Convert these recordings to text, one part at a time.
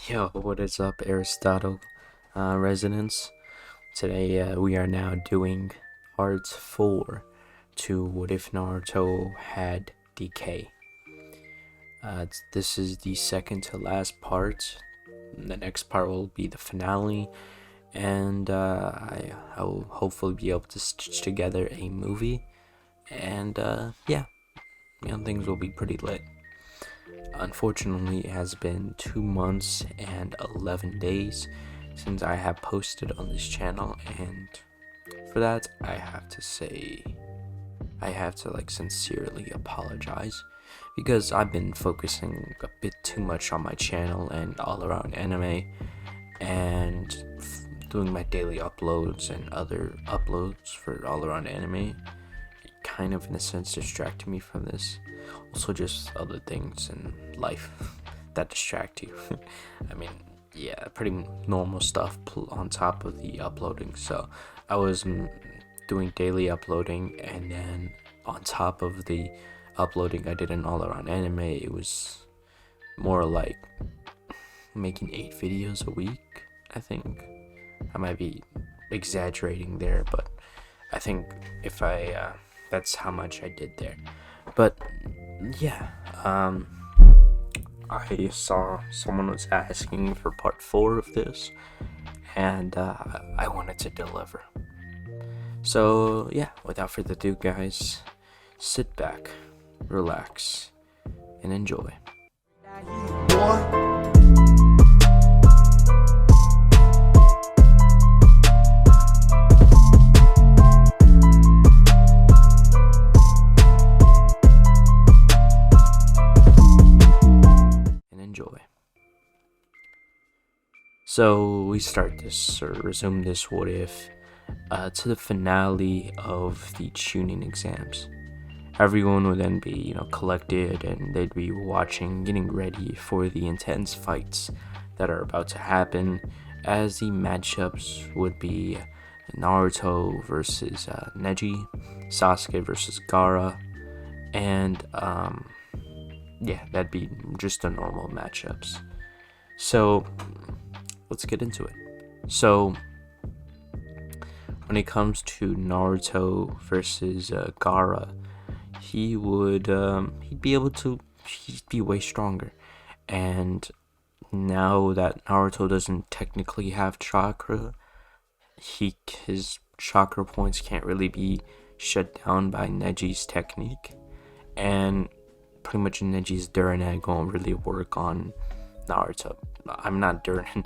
Yo, what is up, Aristotle residents? Today we are now doing part 4 to What If Naruto Had Decay. This is the second to last part. The next part will be the finale, and I will hopefully be able to stitch together a movie, and yeah, things will be pretty lit. Unfortunately, it has been 2 months and 11 days since I have posted on this channel, and for that, I have to say, I have to sincerely apologize because I've been focusing a bit too much on my channel and all around anime, and doing my daily uploads and other uploads for all around anime kind of in a sense distracted me from this. Also, just other things in life that distract you. I mean, yeah, pretty normal stuff on top of the uploading. So I was doing daily uploading, and then on top of the uploading I did an all around anime. It was more like making 8 videos a week. I think I might be exaggerating there, but I think if I that's how much I did there. But yeah, I saw someone was asking for part 4 of this, and I wanted to deliver. So yeah, without further ado, guys, sit back, relax, and enjoy. So we start this, or resume this what if, to the finale of the tuning exams. Everyone would then be, collected, and they'd be watching, getting ready for the intense fights that are about to happen, as the matchups would be Naruto versus Neji, Sasuke versus Gaara, and yeah, that'd be just the normal matchups. So let's get into it. So when it comes to Naruto versus Gaara, he'd be way stronger. And now that Naruto doesn't technically have chakra, his chakra points can't really be shut down by Neji's technique, and pretty much Neji's Durinag won't really work on Naruto. I'm not Durin.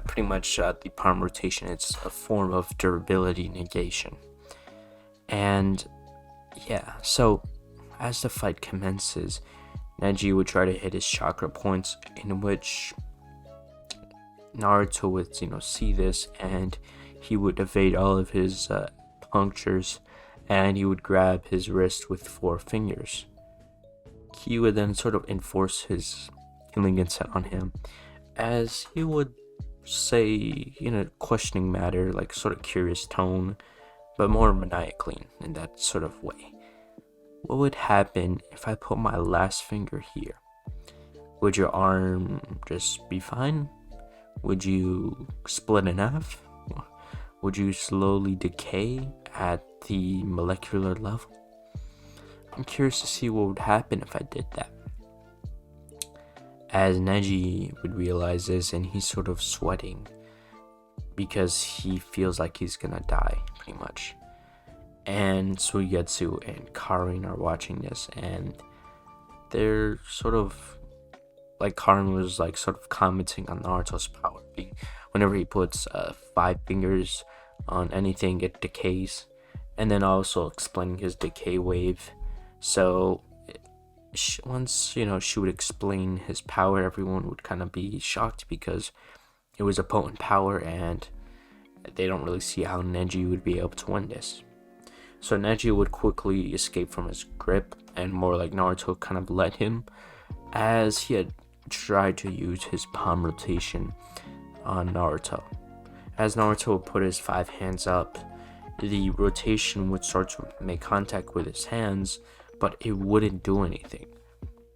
Pretty much the palm rotation, it's a form of durability negation. And yeah, so as the fight commences, Neji would try to hit his chakra points, in which Naruto would see this, and he would evade all of his punctures, and he would grab his wrist with 4 fingers. He would then sort of enforce his healing intent on him, as he would say in a questioning manner, sort of curious tone, but more maniacally in that sort of way. What would happen if I put my last finger here? Would your arm just be fine? Would you split in half? Would you slowly decay at the molecular level? I'm curious to see what would happen if I did that. As Neji would realize this, and he's sort of sweating because he feels like he's gonna die, pretty much. And Suigetsu and Karin are watching this, and they're sort of Karin was sort of commenting on Naruto's power. Whenever he puts 5 fingers on anything, it decays, and then also explaining his decay wave. So once she would explain his power, everyone would kind of be shocked because it was a potent power, and they don't really see how Neji would be able to win this. So Neji would quickly escape from his grip, and more like Naruto kind of let him, as he had tried to use his palm rotation on Naruto. As Naruto would put his 5 hands up, the rotation would start to make contact with his hands, but it wouldn't do anything.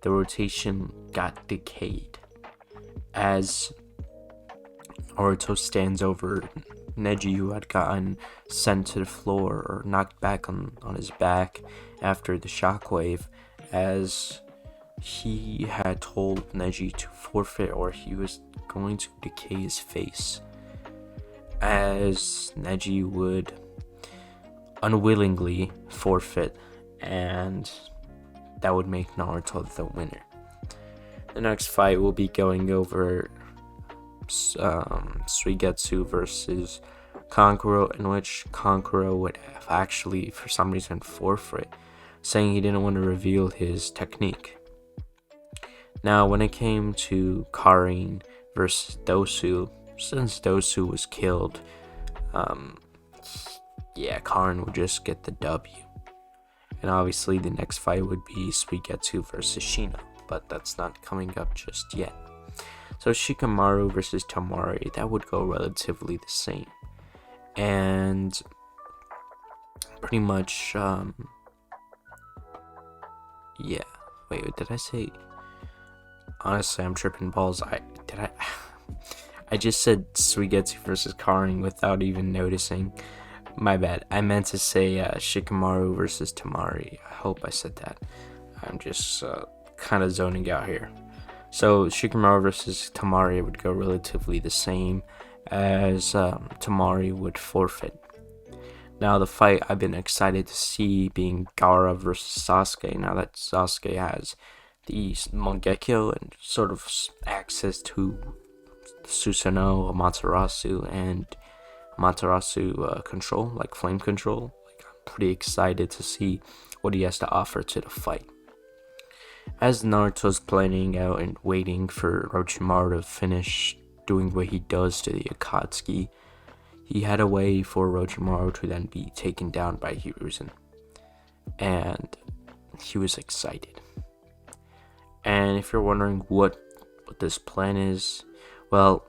The rotation got decayed, as Naruto stands over Neji, who had gotten sent to the floor or knocked back on his back after the shockwave, as he had told Neji to forfeit or he was going to decay his face, as Neji would unwillingly forfeit, and that would make Naruto the winner. The next fight will be going over Suigetsu versus Kankuro, in which Kankuro would have actually, for some reason, forfeit, saying he didn't want to reveal his technique. Now, when it came to Karin versus Dosu, since Dosu was killed, Karin would just get the W. And obviously, the next fight would be Suigetsu versus Shino, but that's not coming up just yet. So Shikamaru versus Tamari, that would go relatively the same. And pretty much, wait, did I say? Honestly, I'm tripping balls. I just said Suigetsu versus Karin without even noticing. My bad. I meant to say Shikamaru versus Tamari. I hope I said that. I'm just kind of zoning out here. So Shikamaru versus Tamari would go relatively the same, as Tamari would forfeit. Now the fight I've been excited to see being Gaara versus Sasuke, now that Sasuke has the Mangekyo and sort of access to Susanoo, Amaterasu, and Amaterasu control, like flame control. I'm pretty excited to see what he has to offer to the fight. As Naruto's planning out and waiting for Orochimaru to finish doing what he does to the Akatsuki, he had a way for Orochimaru to then be taken down by Hiruzen. And he was excited. And if you're wondering what this plan is, well,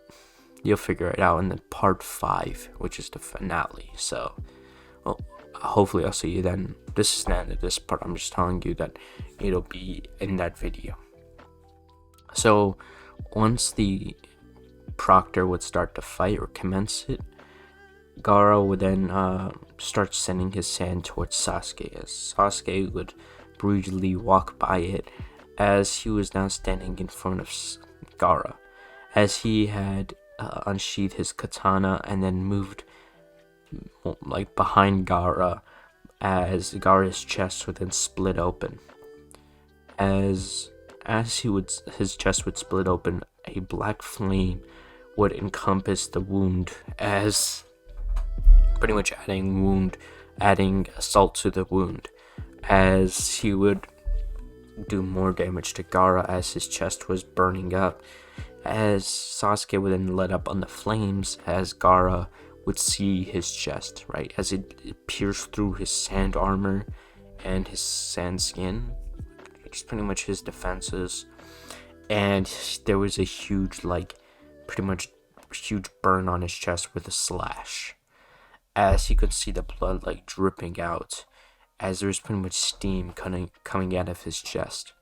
you'll figure it out in the part 5, which is the finale. So, well, hopefully I'll see you then. This is the end of this part. I'm just telling you that it'll be in that video. So, once the Proctor would start the fight or commence it, Gaara would then start sending his sand towards Sasuke, as Sasuke would brutally walk by it, as he was now standing in front of Gaara, as he had unsheathed his katana and then moved behind Gaara, as Gaara's chest would then split open. As his chest would split open, a black flame would encompass the wound, as pretty much adding salt to the wound, as he would do more damage to Gaara as his chest was burning up, as Sasuke would then let up on the flames, as Gaara would see his chest, right, as it pierced through his sand armor and his sand skin, which is pretty much his defenses, and there was a huge burn on his chest with a slash, as he could see the blood dripping out, as there was pretty much steam coming out of his chest,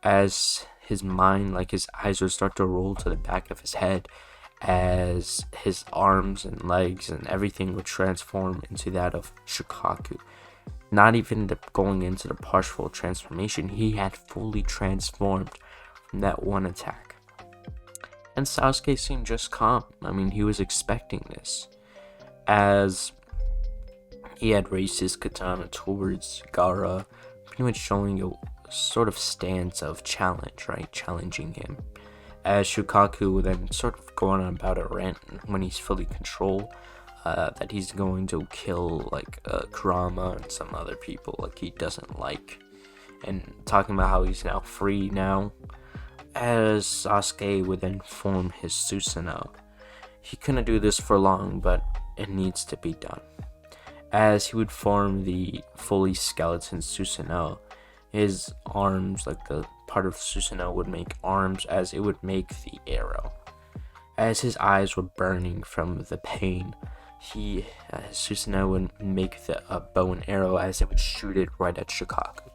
as his mind, his eyes would start to roll to the back of his head, as his arms and legs and everything would transform into that of Shukaku. Not even going into the partial transformation, he had fully transformed from that one attack. And Sasuke seemed just calm. I mean, he was expecting this, as he had raised his katana towards Gaara, pretty much showing a sort of stance of challenge, right? Challenging him. As Shukaku would then sort of go on about a rant when he's fully controlled, that he's going to kill Kurama and some other people he doesn't like, and talking about how he's now free now. As Sasuke would then form his Susanoo. He couldn't do this for long, but it needs to be done. As he would form the fully skeleton Susanoo, his arms, the part of Susanoo would make arms, as it would make the arrow. As his eyes were burning from the pain, his Susanoo would make the bow and arrow, as it would shoot it right at Shukaku.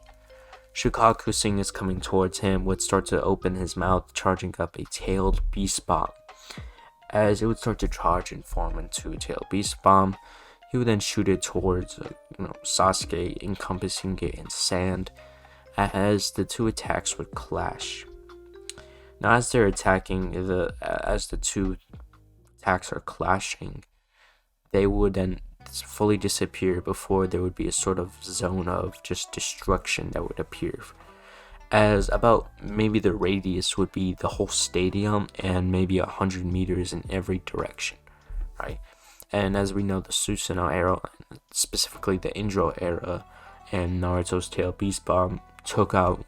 Shukaku, seeing this coming towards him, would start to open his mouth, charging up a tailed beast bomb, as it would start to charge and form into Tail Beast Bomb. He would then shoot it towards Sasuke, encompassing it in sand, as the two attacks would clash. Now, as they're attacking, as the two attacks are clashing, they would then fully disappear before there would be a sort of zone of just destruction that would appear. As about maybe the radius would be the whole stadium and maybe 100 meters in every direction, right? And as we know, the Susanoo era, specifically the Indro era, and Naruto's Tail Beast Bomb took out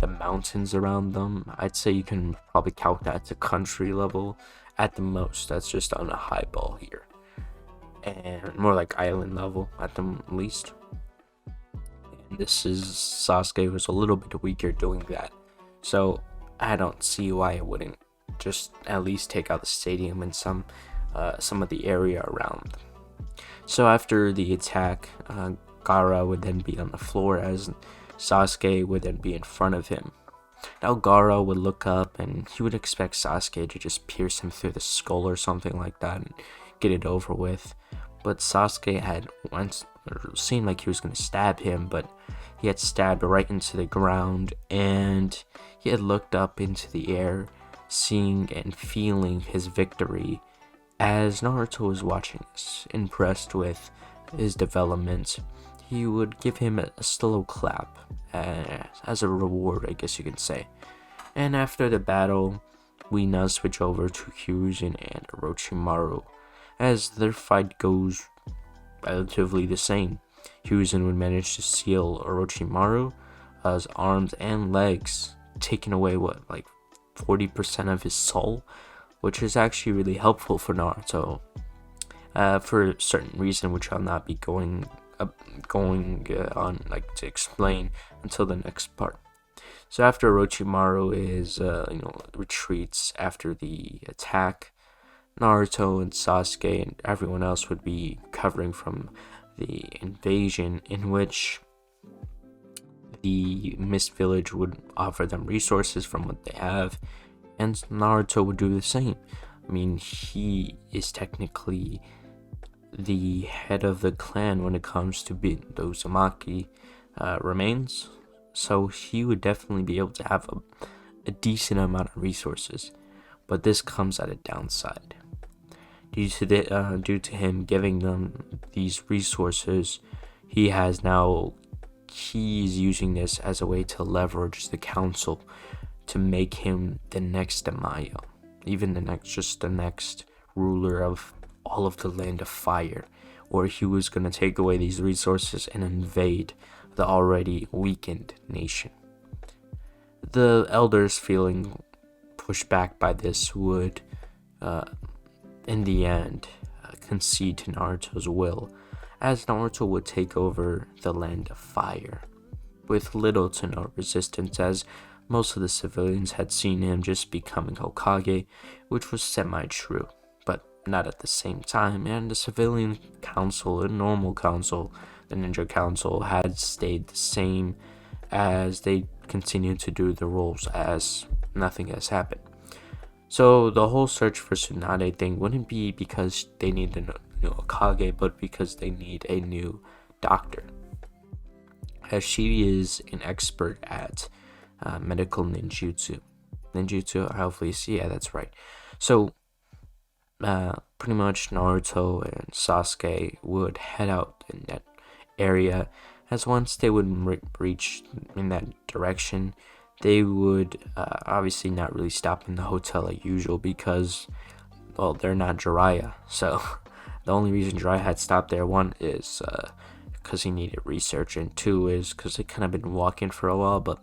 the mountains around them. I'd say you can probably count that to country level at the most. That's just on a high ball here, and more like island level at the least. And this is Sasuke was a little bit weaker doing that, so I don't see why it wouldn't just at least take out the stadium and some of the area around. So after the attack, Gaara would then be on the floor as Sasuke would then be in front of him. Now Gaara would look up and he would expect Sasuke to just pierce him through the skull or something like that and get it over with. But Sasuke had once seemed like he was going to stab him, but he had stabbed right into the ground, and he had looked up into the air, seeing and feeling his victory. As Naruto was watching this, impressed with his development, he would give him a slow clap as a reward, I guess you can say. And after the battle, we now switch over to Hyuujin and Orochimaru, as their fight goes relatively the same. Hyuujin would manage to seal Orochimaru's arms and legs, taking away 40% of his soul, which is actually really helpful for Naruto for a certain reason, which I'll not be going on to explain until the next part. So after Orochimaru is retreats after the attack, Naruto and Sasuke and everyone else would be covering from the invasion, in which the Mist Village would offer them resources from what they have, and Naruto would do the same. I mean, he is technically the head of the clan when it comes to the Uzumaki remains, so he would definitely be able to have a decent amount of resources. But this comes at a downside. Due to him giving them these resources, he's using this as a way to leverage the council to make him the next Tamayo, even the next ruler of all of the Land of Fire, or he was going to take away these resources and invade the already weakened nation. The elders, feeling pushed back by this, would in the end concede to Naruto's will, as Naruto would take over the Land of Fire with little to no resistance, as most of the civilians had seen him just becoming Hokage, which was semi-true, but not at the same time. And the civilian council, the normal council, the ninja council, had stayed the same, as they continued to do the roles as nothing has happened. So the whole search for Tsunade thing wouldn't be because they need a new Hokage, but because they need a new doctor, as she is an expert at medical ninjutsu, hopefully, yeah, that's right. So pretty much Naruto and Sasuke would head out in that area, as once they would reach in that direction, they would obviously not really stop in the hotel like usual, because, well, they're not Jiraiya. So the only reason Jiraiya had stopped there, one is because he needed research, and two is because they kind of been walking for a while. But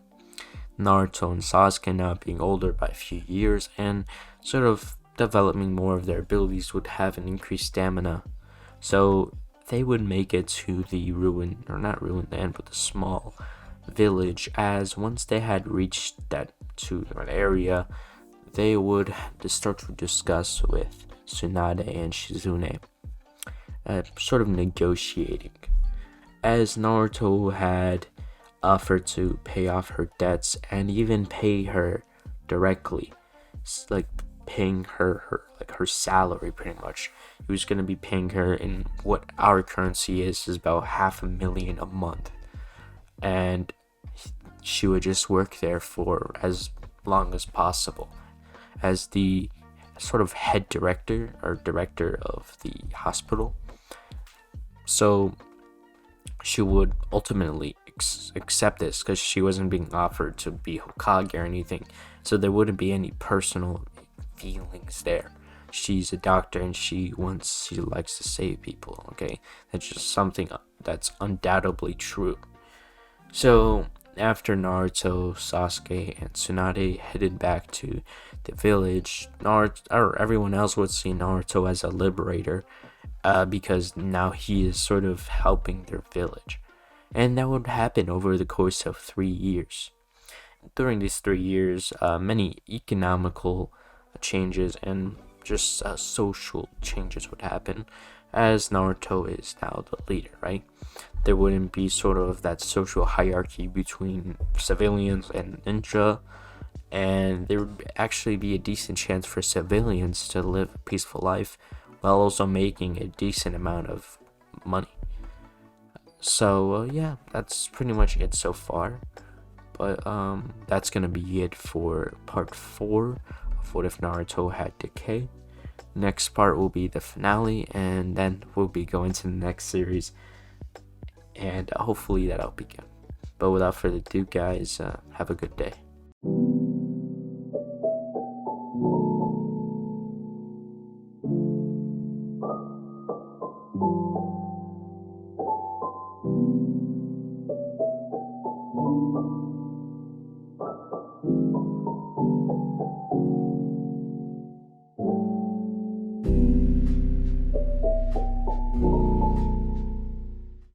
Naruto and Sasuke, now being older by a few years and sort of developing more of their abilities, would have an increased stamina. So they would make it to the not ruined land, but the small village, as once they had reached that area, they would start to discuss with Tsunade and Shizune, sort of negotiating, as Naruto had offered to pay off her debts and even pay her directly, paying her salary pretty much. He was gonna be paying her in what our currency is about $500,000 a month, and she would just work there for as long as possible as the sort of head director or director of the hospital. So she would ultimately accept this because she wasn't being offered to be Hokage or anything, so there wouldn't be any personal feelings there. She's a doctor and she likes to save people. Okay, that's just something that's undoubtedly true. So after Naruto, Sasuke, and Tsunade headed back to the village, everyone else would see Naruto as a liberator, because now he is sort of helping their village. And that would happen over the course of 3 years. During these 3 years, many economical changes and just social changes would happen, as Naruto is now the leader, right? There wouldn't be sort of that social hierarchy between civilians and ninja, and there would actually be a decent chance for civilians to live a peaceful life while also making a decent amount of money. So yeah, that's pretty much it so far. But that's gonna be it for part 4 of What If Naruto Had Decay. Next part will be the finale, and then we'll be going to the next series, and hopefully that'll be good. But without further ado, guys, have a good day.